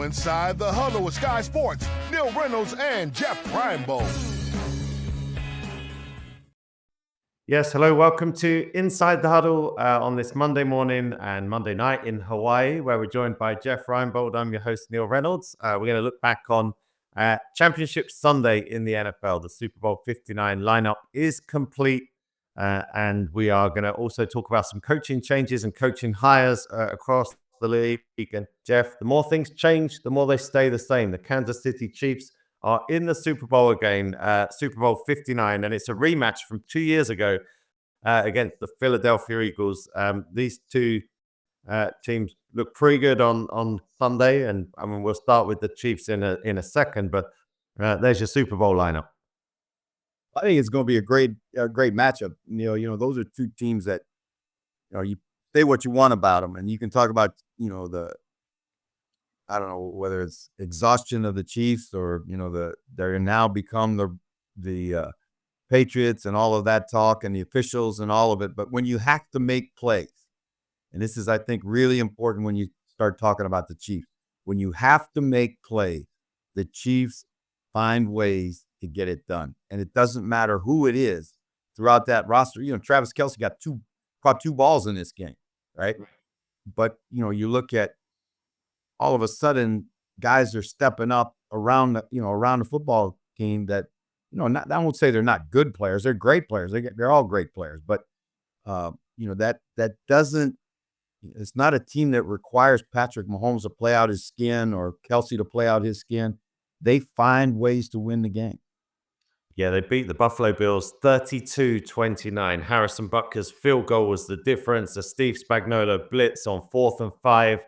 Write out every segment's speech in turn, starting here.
Now inside the Huddle with Sky Sports, Neil Reynolds and Jeff Reinebold. Yes, hello. Welcome to Inside the Huddle on this Monday morning and Monday night in Hawaii, where we're joined by Jeff Reinebold. I'm your host, Neil Reynolds. We're going to look back on Championship Sunday in the NFL. The Super Bowl 59 lineup is complete. And we are going to also talk about some coaching changes and coaching hires across the league. And Jeff, the more things change, the more they stay the same. The Kansas City Chiefs are in the Super Bowl again, Super Bowl 59, and it's a rematch from 2 years ago against the Philadelphia Eagles. These two teams look pretty good on Sunday, and I mean we'll start with the Chiefs in a second. But there's your Super Bowl lineup. I think it's going to be a great matchup. You know, those are two teams that you say what you want about them, and you can talk about I don't know whether it's exhaustion of the Chiefs or they're now become the Patriots and all of that talk and the officials and all of it. But when you have to make plays, and this is I think really important when you start talking about the Chiefs, when you have to make plays, the Chiefs find ways to get it done, and it doesn't matter who it is throughout that roster. Travis Kelce caught two balls in this game, right? But you look at all of a sudden, guys are stepping up around the football team that, I won't say they're not good players. They're great players. They're all great players. But, that doesn't – it's not a team that requires Patrick Mahomes to play out his skin or Kelce to play out his skin. They find ways to win the game. Yeah, they beat the Buffalo Bills 32-29. Harrison Butker's field goal was the difference. The Steve Spagnuolo blitz on 4th and 5.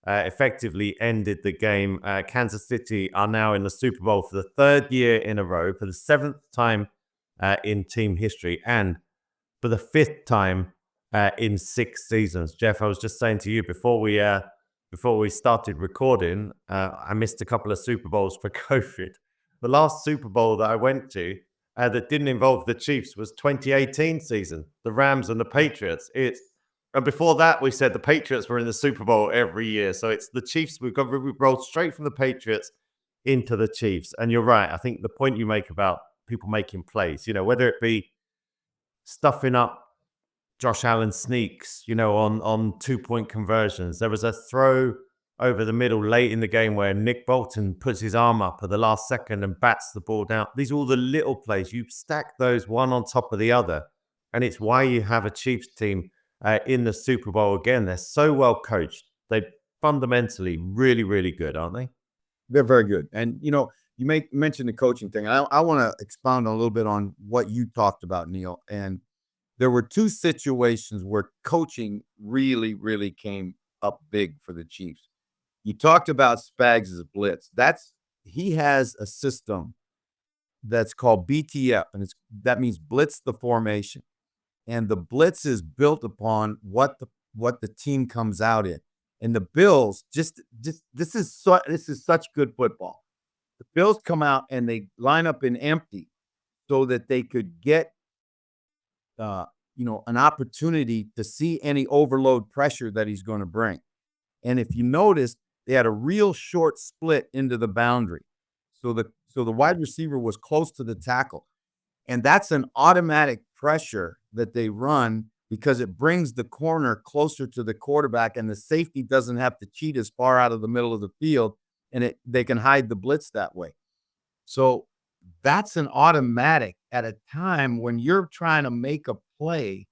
Effectively ended the game. Kansas City are now in the Super Bowl for the 3rd year in a row, for the 7th time in team history, and for the 5th time in 6 seasons. Jeff, I was just saying to you before we started recording, I missed a couple of Super Bowls for COVID. The last Super Bowl that I went to that didn't involve the Chiefs was 2018 season, the Rams and the Patriots. And before that, we said the Patriots were in the Super Bowl every year. So it's the Chiefs. We've rolled straight from the Patriots into the Chiefs. And you're right. I think the point you make about people making plays, whether it be stuffing up Josh Allen sneaks, on 2-point conversions. There was a throw over the middle late in the game where Nick Bolton puts his arm up at the last second and bats the ball down. These are all the little plays. You stack those one on top of the other. And it's why you have a Chiefs team in the Super Bowl again. They're so well coached. They're fundamentally really, really good, aren't they? They're very good. And, you mention the coaching thing. I want to expound a little bit on what you talked about, Neil. And there were 2 situations where coaching really, really came up big for the Chiefs. You talked about Spags' blitz. He has a system that's called BTF, and that means blitz the formation. And the blitz is built upon what the team comes out in. And the Bills this is such good football. The Bills come out and they line up in empty so that they could get an opportunity to see any overload pressure that he's going to bring. And if you notice, they had a real short split into the boundary. So the wide receiver was close to the tackle. And that's an automatic pressure that they run because it brings the corner closer to the quarterback, and the safety doesn't have to cheat as far out of the middle of the field, and they can hide the blitz that way. So that's an automatic at a time when you're trying to make a play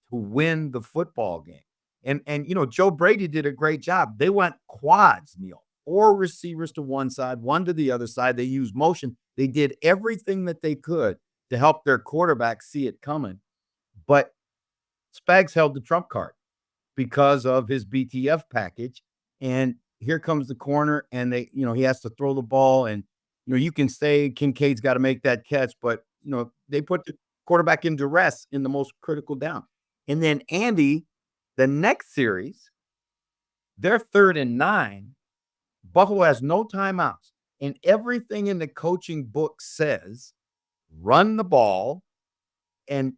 to win the football game. And Joe Brady did a great job. They went quads, Neil. 4 receivers to one side, 1 to the other side. They used motion. They did everything that they could to help their quarterback see it coming. But Spags held the trump card because of his BTF package. And here comes the corner, and he has to throw the ball. And, you can say Kincaid's got to make that catch, but, they put the quarterback in duress in the most critical down. And then Andy, the next series, they're 3rd and 9. Buffalo has no timeouts. And everything in the coaching book says, run the ball and,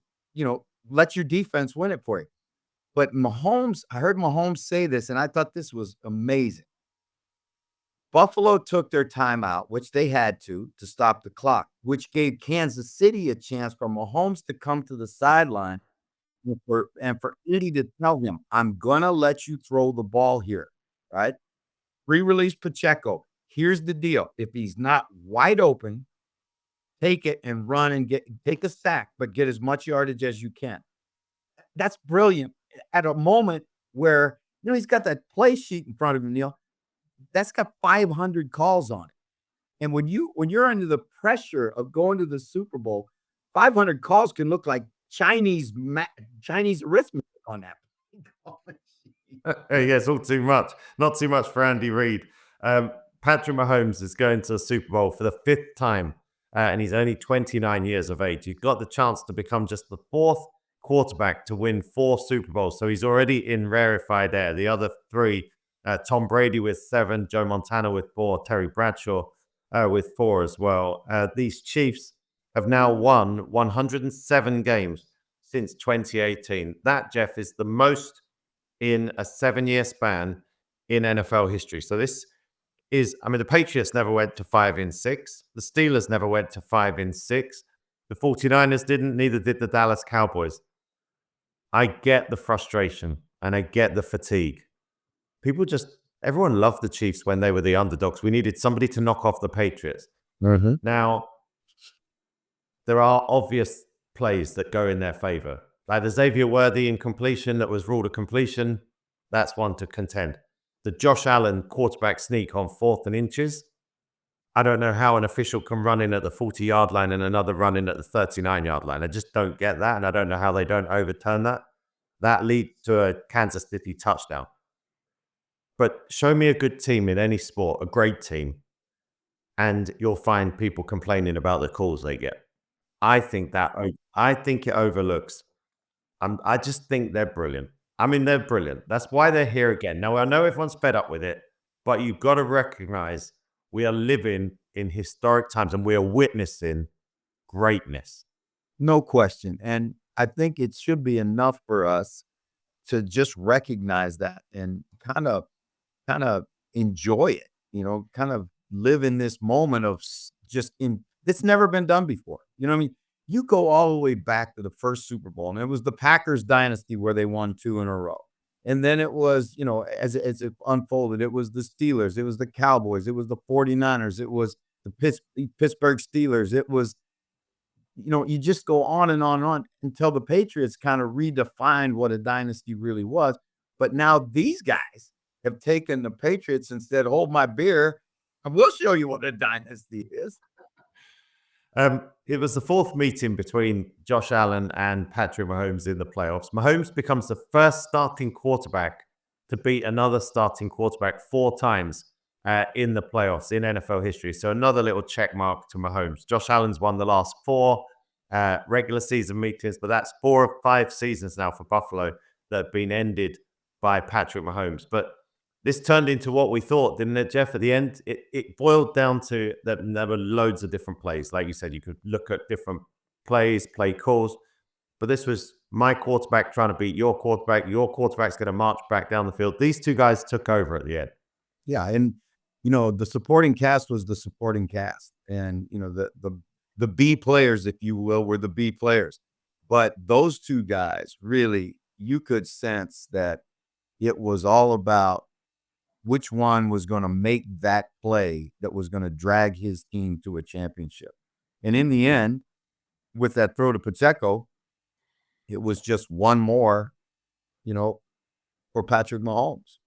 let your defense win it for you. But Mahomes, I heard Mahomes say this, and I thought this was amazing. Buffalo took their timeout, which they had to stop the clock, which gave Kansas City a chance for Mahomes to come to the sideline and for Indy to tell him, I'm gonna let you throw the ball here, right? Re-release Pacheco. Here's the deal. If he's not wide open, take it and run and take a sack, but get as much yardage as you can. That's brilliant at a moment where, he's got that play sheet in front of him, Neil. That's got 500 calls on it. And when you're under the pressure of going to the Super Bowl, 500 calls can look like Chinese arithmetic on that. Yeah, it's all too much. Not too much for Andy Reid. Patrick Mahomes is going to the Super Bowl for the 5th time, and he's only 29 years of age. He got the chance to become just the 4th quarterback to win 4 Super Bowls, so he's already in rarefied air. The other 3, Tom Brady with 7, Joe Montana with 4, Terry Bradshaw with 4 as well. These Chiefs have now won 107 games since 2018. That, Jeff, is the most in a 7-year span in NFL history. So this is, the Patriots never went to 5-6. The Steelers never went to 5-6. The 49ers didn't, neither did the Dallas Cowboys. I get the frustration and I get the fatigue. Everyone loved the Chiefs when they were the underdogs. We needed somebody to knock off the Patriots. Mm-hmm. Now, there are obvious plays that go in their favor. Like the Xavier Worthy incompletion that was ruled a completion, that's one to contend. The Josh Allen quarterback sneak on 4th and inches. I don't know how an official can run in at the 40-yard line and another run in at the 39-yard line. I just don't get that, and I don't know how they don't overturn that. That leads to a Kansas City touchdown. But show me a good team in any sport, a great team, and you'll find people complaining about the calls they get. I think it overlooks. I just think they're brilliant. They're brilliant. That's why they're here again. Now, I know everyone's fed up with it, but you've got to recognize we are living in historic times and we are witnessing greatness. No question. And I think it should be enough for us to just recognize that and kind of enjoy it, kind of live in this moment of it's never been done before. You know what I mean? You go all the way back to the first Super Bowl, and it was the Packers dynasty where they won 2 in a row. And then it was, as it unfolded, it was the Steelers, it was the Cowboys, it was the 49ers, it was the Pittsburgh Steelers. It was, you just go on and on and on until the Patriots kind of redefined what a dynasty really was. But now these guys have taken the Patriots and said, hold my beer, and we'll show you what a dynasty is. It was the 4th meeting between Josh Allen and Patrick Mahomes in the playoffs. Mahomes becomes the first starting quarterback to beat another starting quarterback 4 times in the playoffs in NFL history. So another little check mark to Mahomes. Josh Allen's won the last 4 regular season meetings, but that's 4 of 5 seasons now for Buffalo that have been ended by Patrick Mahomes. But this turned into what we thought, didn't it, Jeff? At the end, it boiled down to that there were loads of different plays. Like you said, you could look at different plays, play calls. But this was my quarterback trying to beat your quarterback. Your quarterback's going to march back down the field. These 2 guys took over at the end. Yeah, and, the supporting cast was the supporting cast. And, the B players, if you will, were the B players. But those 2 guys, really, you could sense that it was all about which one was going to make that play that was going to drag his team to a championship. And in the end, with that throw to Pacheco, it was just one more, for Patrick Mahomes.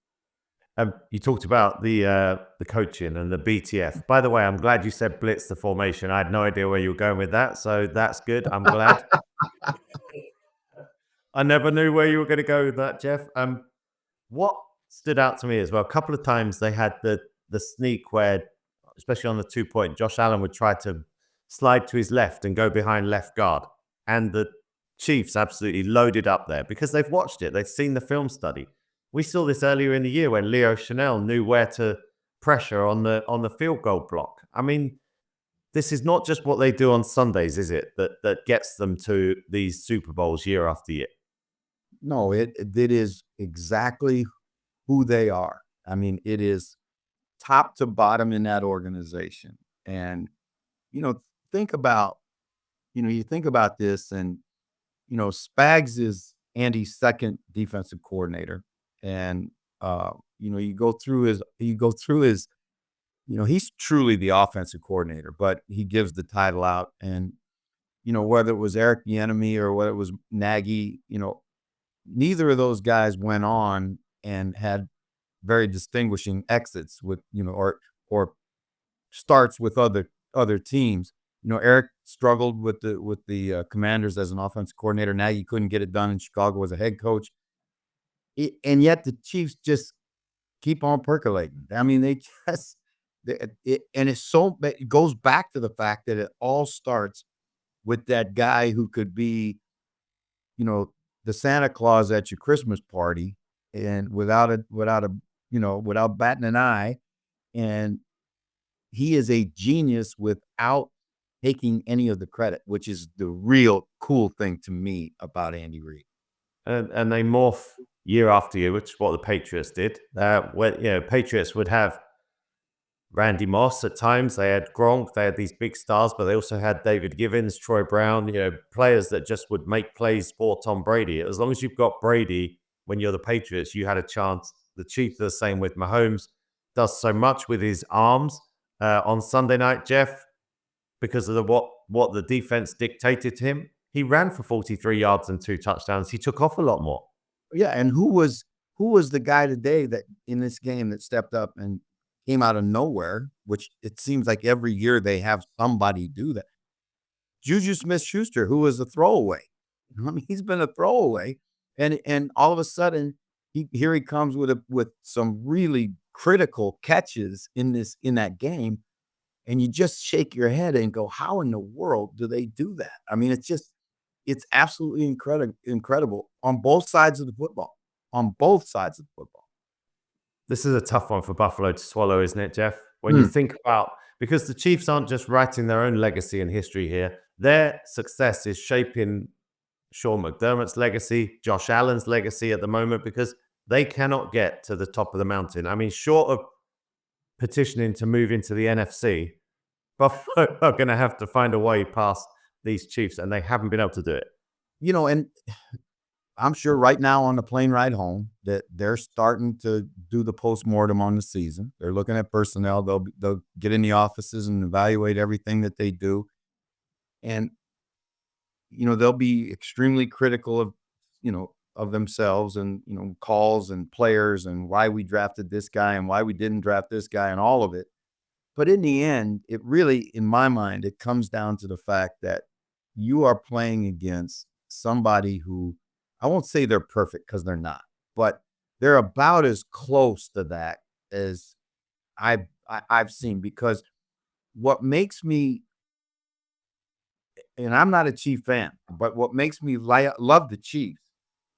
You talked about the coaching and the BTF. By the way, I'm glad you said blitz the formation. I had no idea where you were going with that, so that's good. I'm glad. I never knew where you were going to go with that, Jeff. What stood out to me as well, a couple of times they had the sneak where, especially on the 2-point, Josh Allen would try to slide to his left and go behind left guard. And the Chiefs absolutely loaded up there because they've watched it. They've seen the film study. We saw this earlier in the year when Leo Chanel knew where to pressure on the field goal block. This is not just what they do on Sundays, is it? That gets them to these Super Bowls year after year. No, it is exactly who they are. It is top to bottom in that organization. And, you know, think about, you think about this and, Spags is Andy's second defensive coordinator. And, he's truly the offensive coordinator, but he gives the title out. And, whether it was Eric Bieniemy or whether it was Nagy, neither of those guys went on and had very distinguishing exits with, or starts with other teams. Eric struggled with the Commanders as an offensive coordinator. Nagy couldn't get it done in Chicago as a head coach. And yet the Chiefs just keep on percolating. I mean, they just it goes back to the fact that it all starts with that guy who could be, the Santa Claus at your Christmas party, and without batting an eye. And he is a genius without taking any of the credit, which is the real cool thing to me about Andy Reid. And they morph year after year, which is what the Patriots did. Patriots would have Randy Moss at times. They had Gronk. They had these big stars, but they also had David Givens, Troy Brown, players that just would make plays for Tom Brady. As long as you've got Brady when you're the Patriots, you had a chance. The Chiefs are the same with Mahomes. Does so much with his arms. On Sunday night, Jeff, because of what the defense dictated to him, he ran for 43 yards and 2 touchdowns. He took off a lot more. Yeah, and who was the guy today that in this game that stepped up and came out of nowhere, which it seems like every year they have somebody do that? Juju Smith-Schuster, who was a throwaway. I mean, he's been a throwaway, and all of a sudden here he comes with some really critical catches in that game, and you just shake your head and go, how in the world do they do that? I mean, it's absolutely incredible on both sides of the football. On both sides of the football. This is a tough one for Buffalo to swallow, isn't it, Jeff? When you think about, because the Chiefs aren't just writing their own legacy and history here, their success is shaping Sean McDermott's legacy, Josh Allen's legacy at the moment, because they cannot get to the top of the mountain. I mean, short of petitioning to move into the NFC, Buffalo are going to have to find a way past these Chiefs, and they haven't been able to do it. And I'm sure right now on the plane ride home that they're starting to do the postmortem on the season. They're looking at personnel. They'll get in the offices and evaluate everything that they do. And, they'll be extremely critical of themselves and, calls and players and why we drafted this guy and why we didn't draft this guy and all of it. But in the end, it really, in my mind, it comes down to the fact that you are playing against somebody who, I won't say they're perfect because they're not, but they're about as close to that as I've seen. Because what makes me, and I'm not a Chief fan, but what makes me love the Chiefs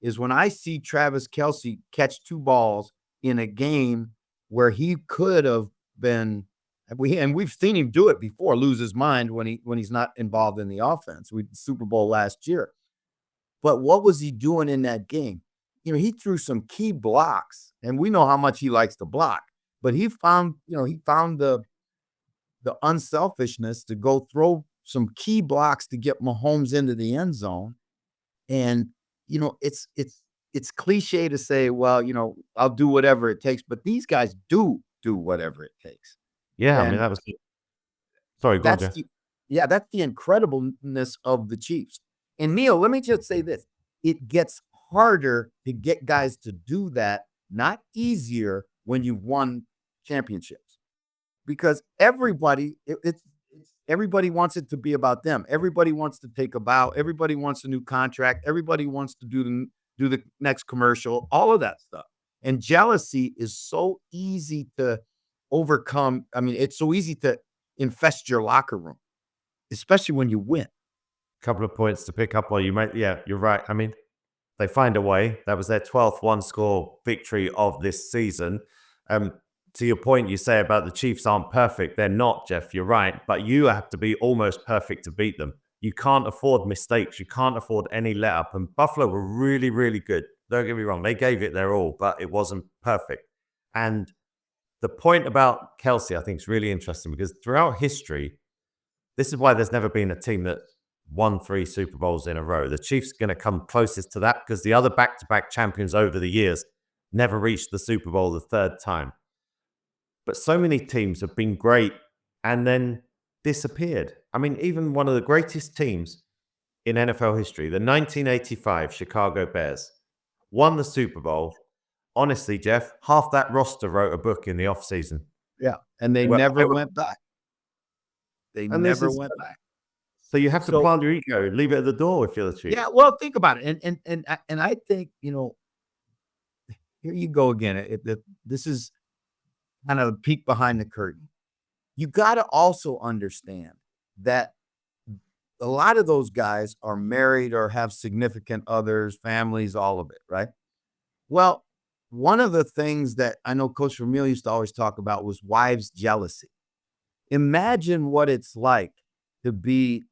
is when I see Travis Kelce catch 2 balls in a game where he could have been, and we've seen him do it before, lose his mind when he's not involved in the offense. We Super Bowl last year. But what was he doing in that game? He threw some key blocks, and we know how much he likes to block. But he found the unselfishness to go throw some key blocks to get Mahomes into the end zone. And it's cliche to say, well, I'll do whatever it takes, but these guys do whatever it takes. Yeah, And I mean, that was. Sorry, go on, Jeff. That's the incredibleness of the Chiefs. And Neil, let me just say this. It gets harder to get guys to do that, not easier when you've won championships. Because everybody wants it to be about them. Everybody wants to take a bow. Everybody wants a new contract. Everybody wants to do the next commercial, all of that stuff. And jealousy is so easy to overcome. I mean, it's so easy to infest your locker room, especially when you win. Couple of points to pick up while you might. Yeah, you're right. I mean, they find a way. That was their 12th one-score victory of this season. To your point, you say about the Chiefs aren't perfect. They're not, Jeff. You're right. But you have to be almost perfect to beat them. You can't afford mistakes. You can't afford any let-up. And Buffalo were really, really good. Don't get me wrong. They gave it their all, but it wasn't perfect. And the point about Kelsey, I think, is really interesting because throughout history, this is why there's never been a team that won 3 Super Bowls in a row. The Chiefs are going to come closest to that because the other back-to-back champions over the years never reached the Super Bowl the third time. But so many teams have been great and then disappeared. I mean, even one of the greatest teams in NFL history, the 1985 Chicago Bears, won the Super Bowl. Honestly, Jeff, half that roster wrote a book in the offseason. Yeah, and they never went back. They never went back. So you have to plant your ego, leave it at the door if you're the Chiefs. Yeah, well, think about it, and I think, here you go again. This is kind of a peek behind the curtain. You got to also understand that a lot of those guys are married or have significant others, families, all of it, right? Well, one of the things that I know Coach Vermeil used to always talk about was wives' jealousy. Imagine what it's like to be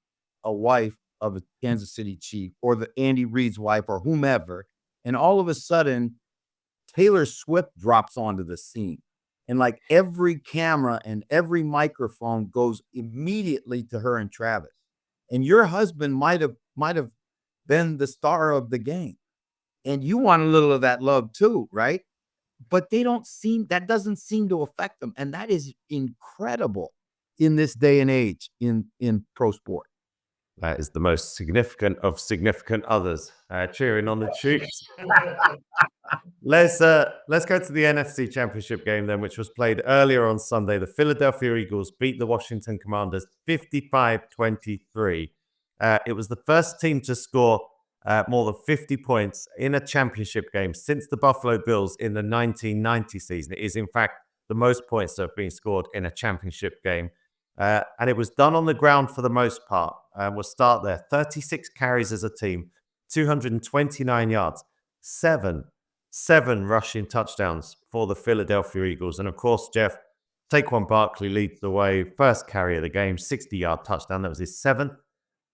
a wife of a Kansas City Chief or the Andy Reid's wife or whomever, and all of a sudden Taylor Swift drops onto the scene. And like every camera and every microphone goes immediately to her and Travis. And your husband might have been the star of the game. And you want a little of that love too, right? But that doesn't seem to affect them. And that is incredible in this day and age in pro sport. That is the most significant of significant others cheering on the Chiefs. Let's go to the NFC Championship game then, which was played earlier on Sunday. The Philadelphia Eagles beat the Washington Commanders 55-23. It was the first team to score more than 50 points in a championship game since the Buffalo Bills in the 1990 season. It is, in fact, the most points that have been scored in a championship game. And it was done on the ground for the most part. We'll start there. 36 carries as a team, 229 yards, seven rushing touchdowns for the Philadelphia Eagles. And of course, Jeff, Saquon Barkley leads the way. First carry of the game, 60-yard touchdown. That was his 7th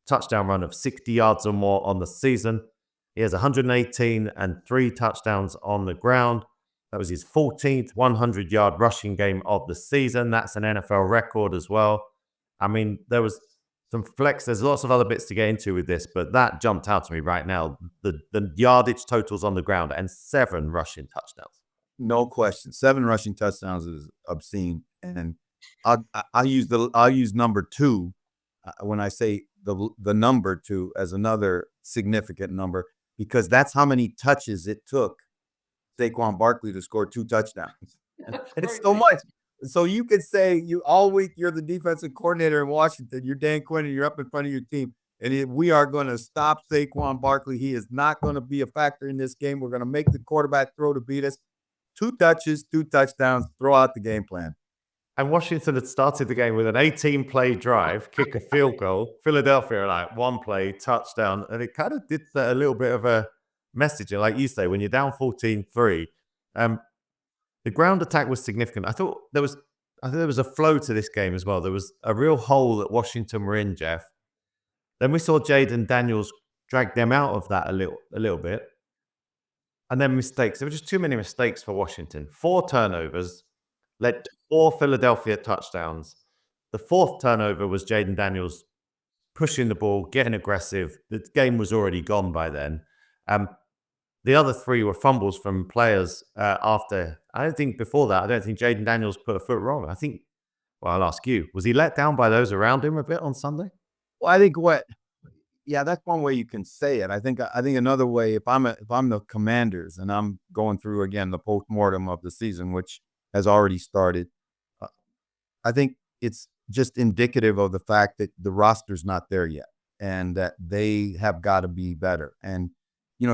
touchdown run of 60 yards or more on the season. He has 118 and 3 touchdowns on the ground. That was his 14th 100-yard rushing game of the season. That's an NFL record as well. I mean, there was some flex. There's lots of other bits to get into with this, but that jumped out to me right now. The yardage totals on the ground and 7 rushing touchdowns. No question. 7 rushing touchdowns is obscene. And I'll use number 2 when I say the number 2 as another significant number, because that's how many touches it took Saquon Barkley to score 2 touchdowns. And it's so much. So you could say all week you're the defensive coordinator in Washington. You're Dan Quinn and you're up in front of your team. And we are going to stop Saquon Barkley. He is not going to be a factor in this game. We're going to make the quarterback throw to beat us. 2 touches, 2 touchdowns, throw out the game plan. And Washington had started the game with an 18-play drive, kick a field goal. Philadelphia, like 1 play, touchdown. And it kind of did a little bit of a message. And like you say, when you're down 14-3, the ground attack was significant. I think there was a flow to this game as well. There was a real hole that Washington were in, Jeff. Then we saw Jaden Daniels drag them out of that a little bit. And then mistakes. There were just too many mistakes for Washington. 4 turnovers led to 4 Philadelphia touchdowns. The 4th turnover was Jaden Daniels pushing the ball, getting aggressive. The game was already gone by then. The other 3 were fumbles from players after. I don't think Jaden Daniels put a foot wrong. I'll ask you, was he let down by those around him a bit on Sunday? Well, I think that's one way you can say it. I think another way, if I'm the Commanders and I'm going through again the postmortem of the season, which has already started, I think it's just indicative of the fact that the roster's not there yet and that they have got to be better. And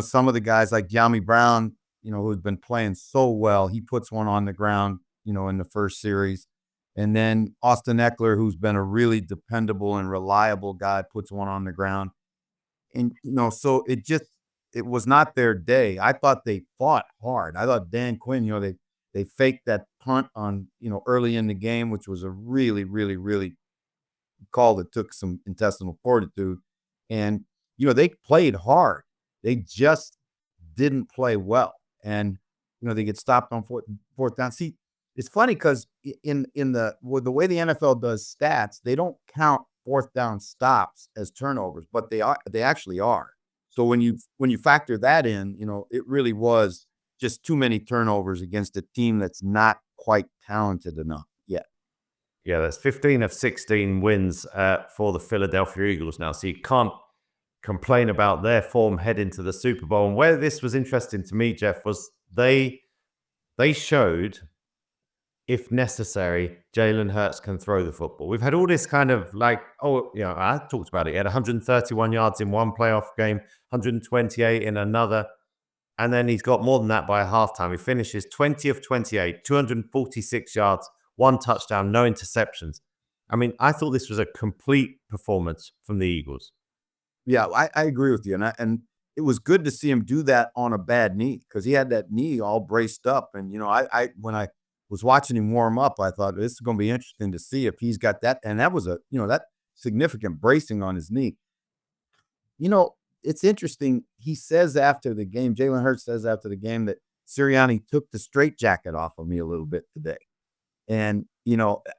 some of the guys like Jamie Brown, who's been playing so well, he puts one on the ground, in the first series. And then Austin Eckler, who's been a really dependable and reliable guy, puts one on the ground. And, so it was not their day. I thought they fought hard. I thought Dan Quinn, they faked that punt on, early in the game, which was a really, really, really call that took some intestinal fortitude. And, they played hard. They just didn't play well. And, they get stopped on fourth down. See, It's funny because with the way the NFL does stats, they don't count fourth down stops as turnovers, but they actually are. So when you factor that in, it really was just too many turnovers against a team that's not quite talented enough yet. Yeah, that's 15 of 16 wins for the Philadelphia Eagles now. So you can't complain about their form heading to the Super Bowl. And where this was interesting to me, Jeff, was they showed, if necessary, Jalen Hurts can throw the football. We've had all this kind of like, I talked about it. He had 131 yards in one playoff game, 128 in another. And then he's got more than that by halftime. He finishes 20 of 28, 246 yards, one touchdown, no interceptions. I mean, I thought this was a complete performance from the Eagles. Yeah, I agree with you, and it was good to see him do that on a bad knee because he had that knee all braced up, and I when I was watching him warm up, I thought this is going to be interesting to see if he's got that, and that was that significant bracing on his knee. It's interesting. He says after the game, Jalen Hurts says after the game that Sirianni took the straitjacket off of me a little bit today, and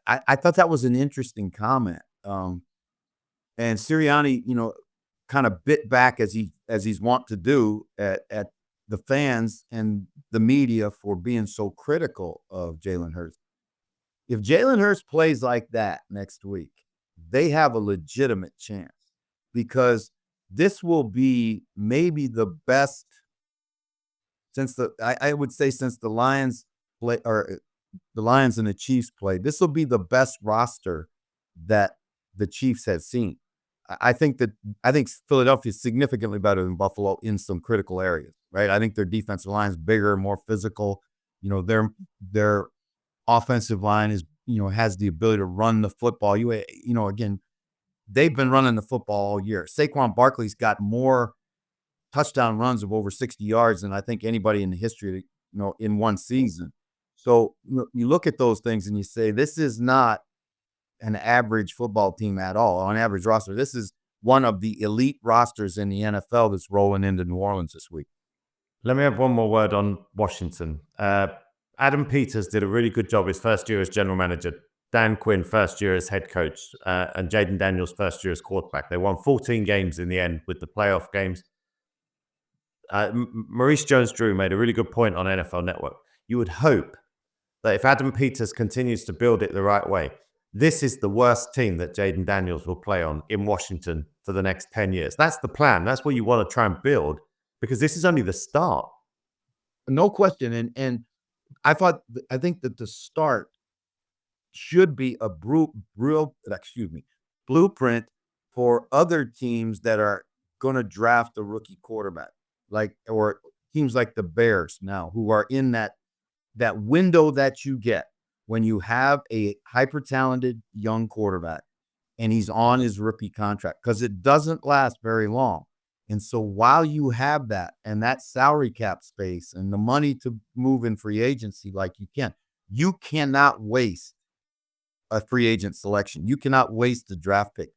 I thought that was an interesting comment. And Sirianni, kind of bit back as he's wont to do at the fans and the media for being so critical of Jalen Hurts. If Jalen Hurts plays like that next week, they have a legitimate chance because this will be maybe the best since I would say since the Lions play or the Lions and the Chiefs played. This will be the best roster that the Chiefs have seen. I think Philadelphia is significantly better than Buffalo in some critical areas, right? I think their defensive line is bigger, more physical. Their offensive line is, has the ability to run the football. Again, they've been running the football all year. Saquon Barkley's got more touchdown runs of over 60 yards than I think anybody in the history, in one season. So you look at those things and you say, this is not an average football team at all, on average roster. This is one of the elite rosters in the NFL that's rolling into New Orleans this week. Let me have one more word on Washington. Adam Peters did a really good job his first year as general manager. Dan Quinn, first year as head coach, and Jaden Daniels, first year as quarterback. They won 14 games in the end with the playoff games. Maurice Jones-Drew made a really good point on NFL Network. You would hope that if Adam Peters continues to build it the right way, this is the worst team that Jaden Daniels will play on in Washington for the next 10 years. That's the plan. That's what you want to try and build because this is only the start. No question. And I think that the start should be a blueprint for other teams that are going to draft a rookie quarterback, or teams like the Bears now, who are in that window that you get when you have a hyper-talented young quarterback and he's on his rookie contract, because it doesn't last very long. And so while you have that and that salary cap space and the money to move in free agency like you cannot waste a free agent selection. You cannot waste the draft pick.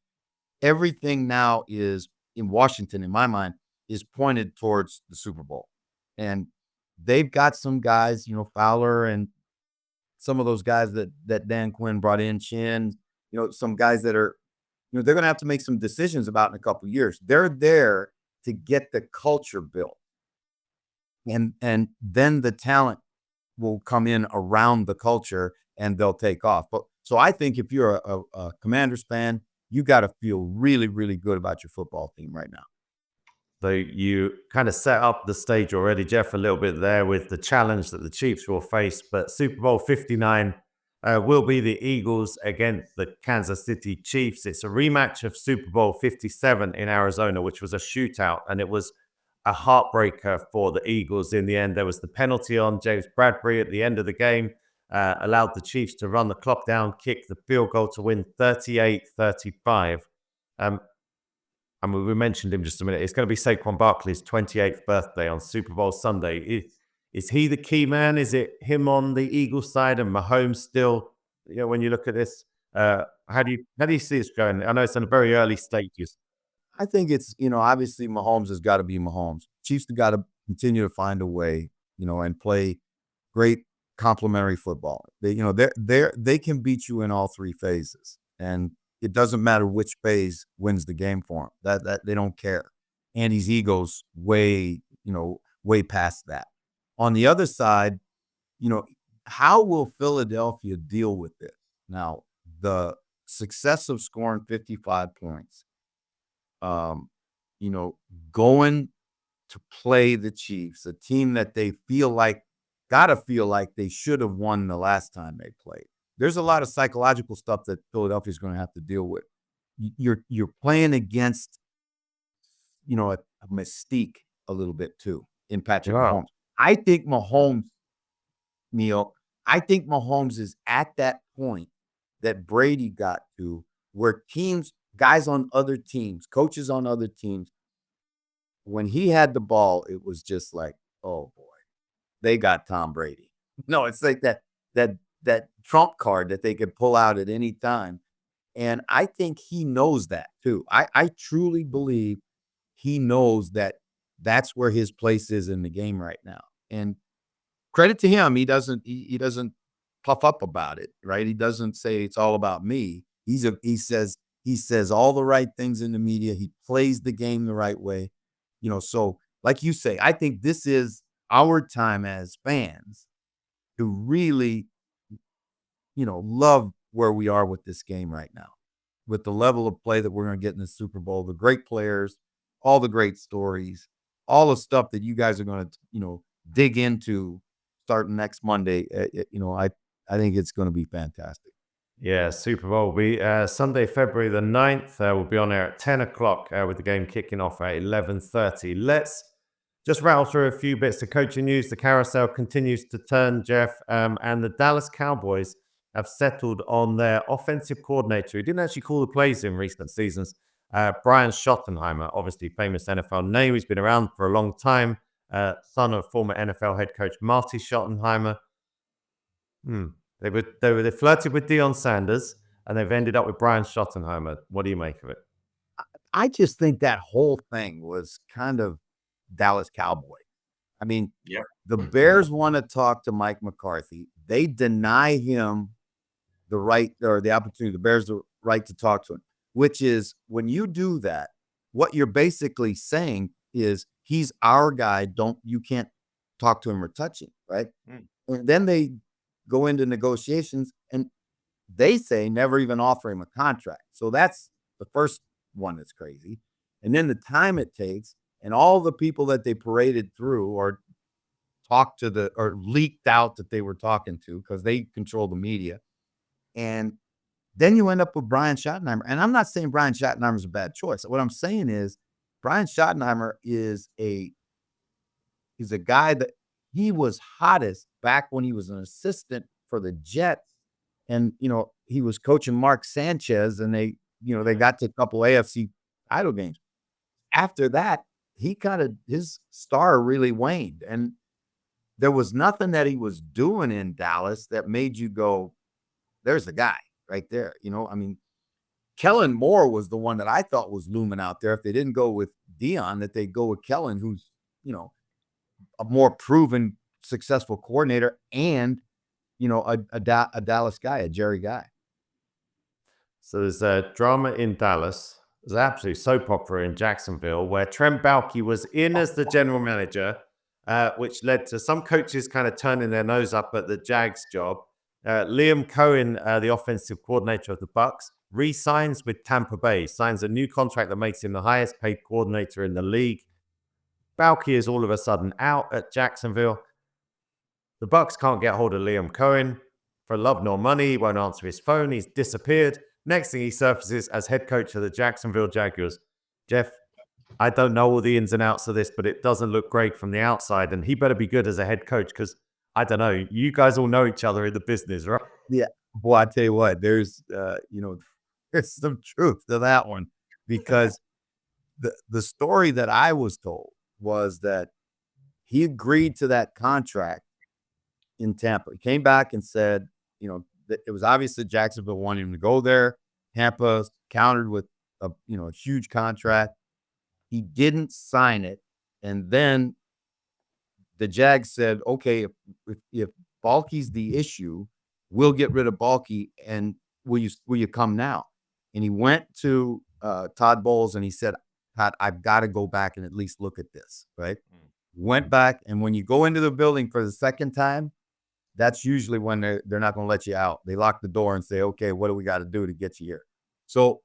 Everything now is, in Washington, in my mind, is pointed towards the Super Bowl. And they've got some guys, Fowler and some of those guys that Dan Quinn brought in, Chin, some guys that are, they're going to have to make some decisions about in a couple of years. They're there to get the culture built. And then the talent will come in around the culture and they'll take off. So I think if you're a Commanders fan, you got to feel really, really good about your football team right now. So you kind of set up the stage already, Jeff, a little bit there with the challenge that the Chiefs will face. But Super Bowl 59 will be the Eagles against the Kansas City Chiefs. It's a rematch of Super Bowl 57 in Arizona, which was a shootout. And it was a heartbreaker for the Eagles in the end. There was the penalty on James Bradbury at the end of the game, allowed the Chiefs to run the clock down, kick the field goal to win 38-35. And we mentioned him just a minute. It's going to be Saquon Barkley's 28th birthday on Super Bowl Sunday. Is he the key man? Is it him on the Eagles side and Mahomes still? When you look at this, how do you see this going? I know it's in a very early stages. I think it's, obviously Mahomes has got to be Mahomes. Chiefs have got to continue to find a way, and play great complementary football. They can beat you in all three phases, and it doesn't matter which phase wins the game for them. That they don't care. Andy's ego's way past that. On the other side, how will Philadelphia deal with this? Now, the success of scoring 55 points, going to play the Chiefs, a team that they gotta feel like they should have won the last time they played. There's a lot of psychological stuff that Philadelphia is going to have to deal with. You're playing against, a mystique a little bit too in Patrick Mahomes. I think Mahomes, Neil, is at that point that Brady got to where guys on other teams, coaches on other teams, when he had the ball, it was just like, oh boy, they got Tom Brady. No, it's like that trump card that they could pull out at any time. And I think he knows that too. I truly believe he knows that that's where his place is in the game right now. And credit to him, he doesn't puff up about it, right? He doesn't say it's all about me. He says all the right things in the media. He plays the game the right way. So like you say, I think this is our time as fans to really, love where we are with this game right now, with the level of play that we're going to get in the Super Bowl, the great players, all the great stories, all the stuff that you guys are going to, dig into starting next Monday. I think it's going to be fantastic. Yeah, Super Bowl will be Sunday, February the 9th. We'll be on air at 10 o'clock with the game kicking off at 11:30. Let's just rattle through a few bits of coaching news. The carousel continues to turn, Jeff, and the Dallas Cowboys have settled on their offensive coordinator. He didn't actually call the plays in recent seasons. Brian Schottenheimer, obviously famous NFL name. He's been around for a long time. Son of former NFL head coach Marty Schottenheimer. They flirted with Deion Sanders, and they've ended up with Brian Schottenheimer. What do you make of it? I just think that whole thing was kind of Dallas Cowboy. I mean, the Bears want to talk to Mike McCarthy. They deny him the right or the opportunity, the Bears the right to talk to him, which is when you do that, what you're basically saying is he's our guy. You can't talk to him or touch him, right? And then they go into negotiations and they say never even offer him a contract. So that's the first one that's crazy. And then the time it takes and all the people that they paraded through or talked to or leaked out that they were talking to because they control the media. And then you end up with Brian Schottenheimer. And I'm not saying Brian Schottenheimer is a bad choice. What I'm saying is Brian Schottenheimer is he's a guy that he was hottest back when he was an assistant for the Jets. And, he was coaching Mark Sanchez and they got to a couple AFC title games. After that, his star really waned. And there was nothing that he was doing in Dallas that made you go, there's the guy right there. Kellen Moore was the one that I thought was looming out there. If they didn't go with Deion, that they'd go with Kellen, who's, a more proven, successful coordinator and, a Dallas guy, a Jerry guy. So there's a drama in Dallas. There's an absolute soap opera in Jacksonville where Trent Baalke was in as the general manager, which led to some coaches kind of turning their nose up at the Jags job. Liam Coen, the offensive coordinator of the Bucs, re-signs with Tampa Bay, signs a new contract that makes him the highest paid coordinator in the league. Baalke is all of a sudden out at Jacksonville. The Bucs can't get hold of Liam Coen. For love nor money, he won't answer his phone. He's disappeared. Next thing he surfaces as head coach of the Jacksonville Jaguars. Jeff, I don't know all the ins and outs of this, but it doesn't look great from the outside. And he better be good as a head coach because, I don't know, you guys all know each other in the business, right? Yeah. Well, I tell you what, there's some truth to that one because the story that I was told was that he agreed to that contract in Tampa. He came back and said, that it was obvious that Jacksonville wanted him to go there. Tampa countered with a huge contract. He didn't sign it. And then the Jags said, okay, if Balky's the issue, we'll get rid of Balky, and will you come now? And he went to Todd Bowles and he said, Todd, I've got to go back and at least look at this, right? Went back, and when you go into the building for the second time, that's usually when they're not going to let you out. They lock the door and say, okay, what do we got to do to get you here? So,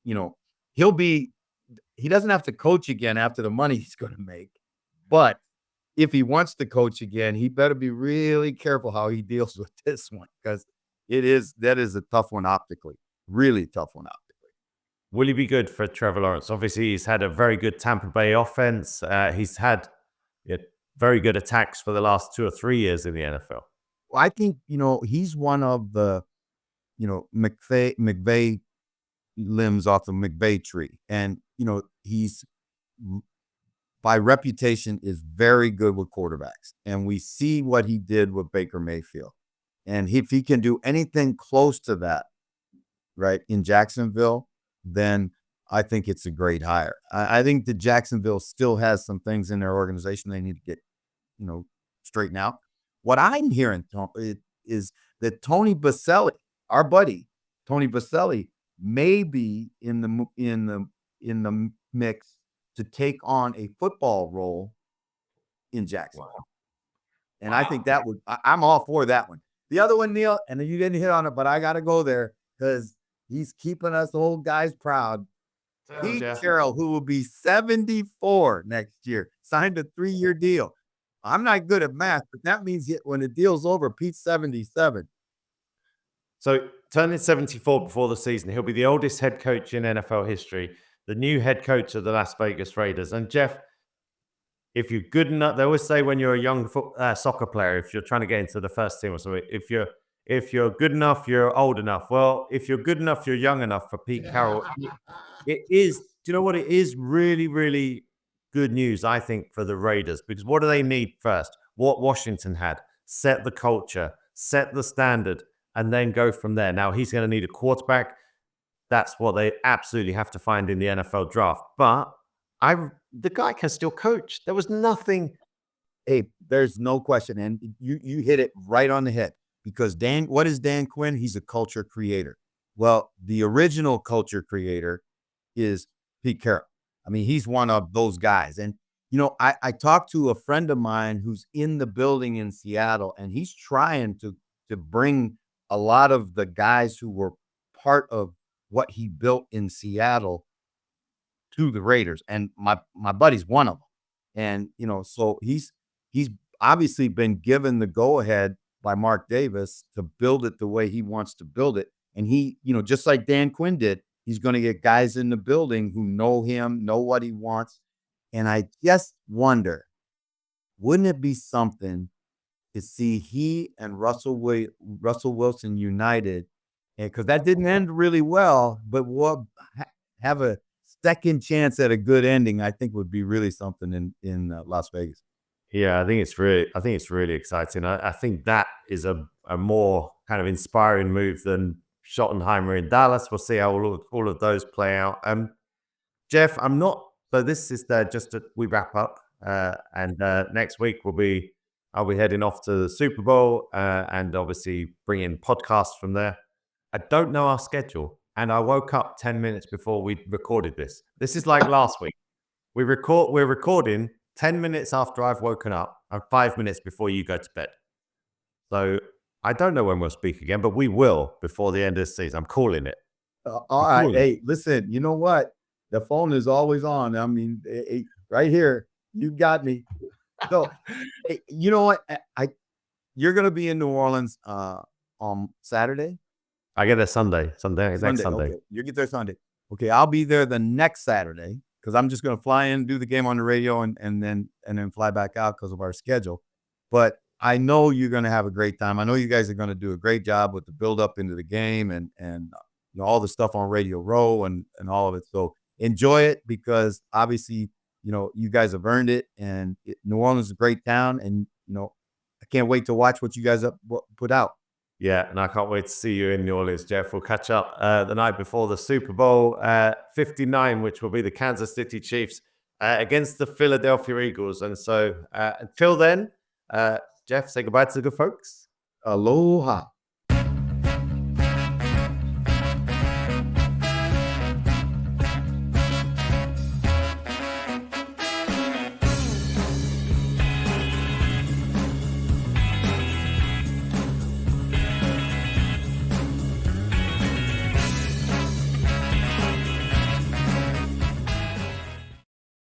he doesn't have to coach again after the money he's going to make. But if he wants to coach again, he better be really careful how he deals with this one, because that is a tough one optically, really tough one optically. Will he be good for Trevor Lawrence? Obviously, he's had a very good Tampa Bay offense. He's had very good attacks for the last 2 or 3 years in the NFL. Well, I think, he's one of the, McVay limbs off the McVay tree. And, he's, by reputation, is very good with quarterbacks. And we see what he did with Baker Mayfield. And if he can do anything close to that, right, in Jacksonville, then I think it's a great hire. I think that Jacksonville still has some things in their organization they need to get, straightened out. What I'm hearing is that Tony Baselli, our buddy Tony Baselli, may be in the mix to take on a football role in Jacksonville. Wow. And I think I'm all for that one. The other one, Neil, and you didn't hit on it, but I got to go there because he's keeping us old guys proud. Pete Carroll, who will be 74 next year, signed a 3-year deal. I'm not good at math, but that means when the deal's over, Pete's 77. So turning 74 before the season, he'll be the oldest head coach in NFL history, the new head coach of the Las Vegas Raiders. And Jeff, if you're good enough, they always say when you're a young soccer player, if you're trying to get into the first team or something, if you're good enough, you're old enough. Well, if you're good enough, you're young enough for Pete Carroll. It is. Do you know what? It is really, really good news, I think, for the Raiders, because what do they need first? What Washington had: set the culture, set the standard, and then go from there. Now he's going to need a quarterback. That's what they absolutely have to find in the NFL draft. But the guy can still coach. There was nothing. Hey, there's no question. And you hit it right on the head, because what is Dan Quinn? He's a culture creator. Well, the original culture creator is Pete Carroll. I mean, he's one of those guys. And, I talked to a friend of mine who's in the building in Seattle, and he's trying to bring a lot of the guys who were part of what he built in Seattle to the Raiders. And my buddy's one of them. And, so he's obviously been given the go-ahead by Mark Davis to build it the way he wants to build it. And he, just like Dan Quinn did, he's going to get guys in the building who know him, know what he wants. And I just wonder, wouldn't it be something to see he and Russell Wilson united? Because that didn't end really well, but we'll have a second chance at a good ending. I think would be really something in Las Vegas. Yeah, I think it's really exciting. I think that is a more kind of inspiring move than Schottenheimer in Dallas. We'll see how all of those play out. Jeff, so this is we wrap up, and next week I'll be heading off to the Super Bowl, and obviously bringing podcasts from there. I don't know our schedule, and I woke up 10 minutes before we recorded this. This is like last week. We're recording 10 minutes after I've woken up and 5 minutes before you go to bed. So I don't know when we'll speak again, but we will before the end of the season. I'm calling it. All right. Hey, listen, you know what? The phone is always on. I mean, right here, you got me. So, hey, you know what? You're going to be in New Orleans on Saturday? I get there Sunday. Next Sunday. Okay. You get there Sunday. Okay, I'll be there the next Saturday, because I'm just going to fly in, do the game on the radio, and then fly back out because of our schedule. But I know you're going to have a great time. I know you guys are going to do a great job with the build up into the game and all the stuff on Radio Row and all of it. So enjoy it, because obviously, you guys have earned it, and New Orleans is a great town, and, I can't wait to watch what you guys put out. Yeah, and I can't wait to see you in New Orleans, Jeff. We'll catch up the night before the Super Bowl 59, which will be the Kansas City Chiefs against the Philadelphia Eagles. And so until then, Jeff, say goodbye to the good folks. Aloha.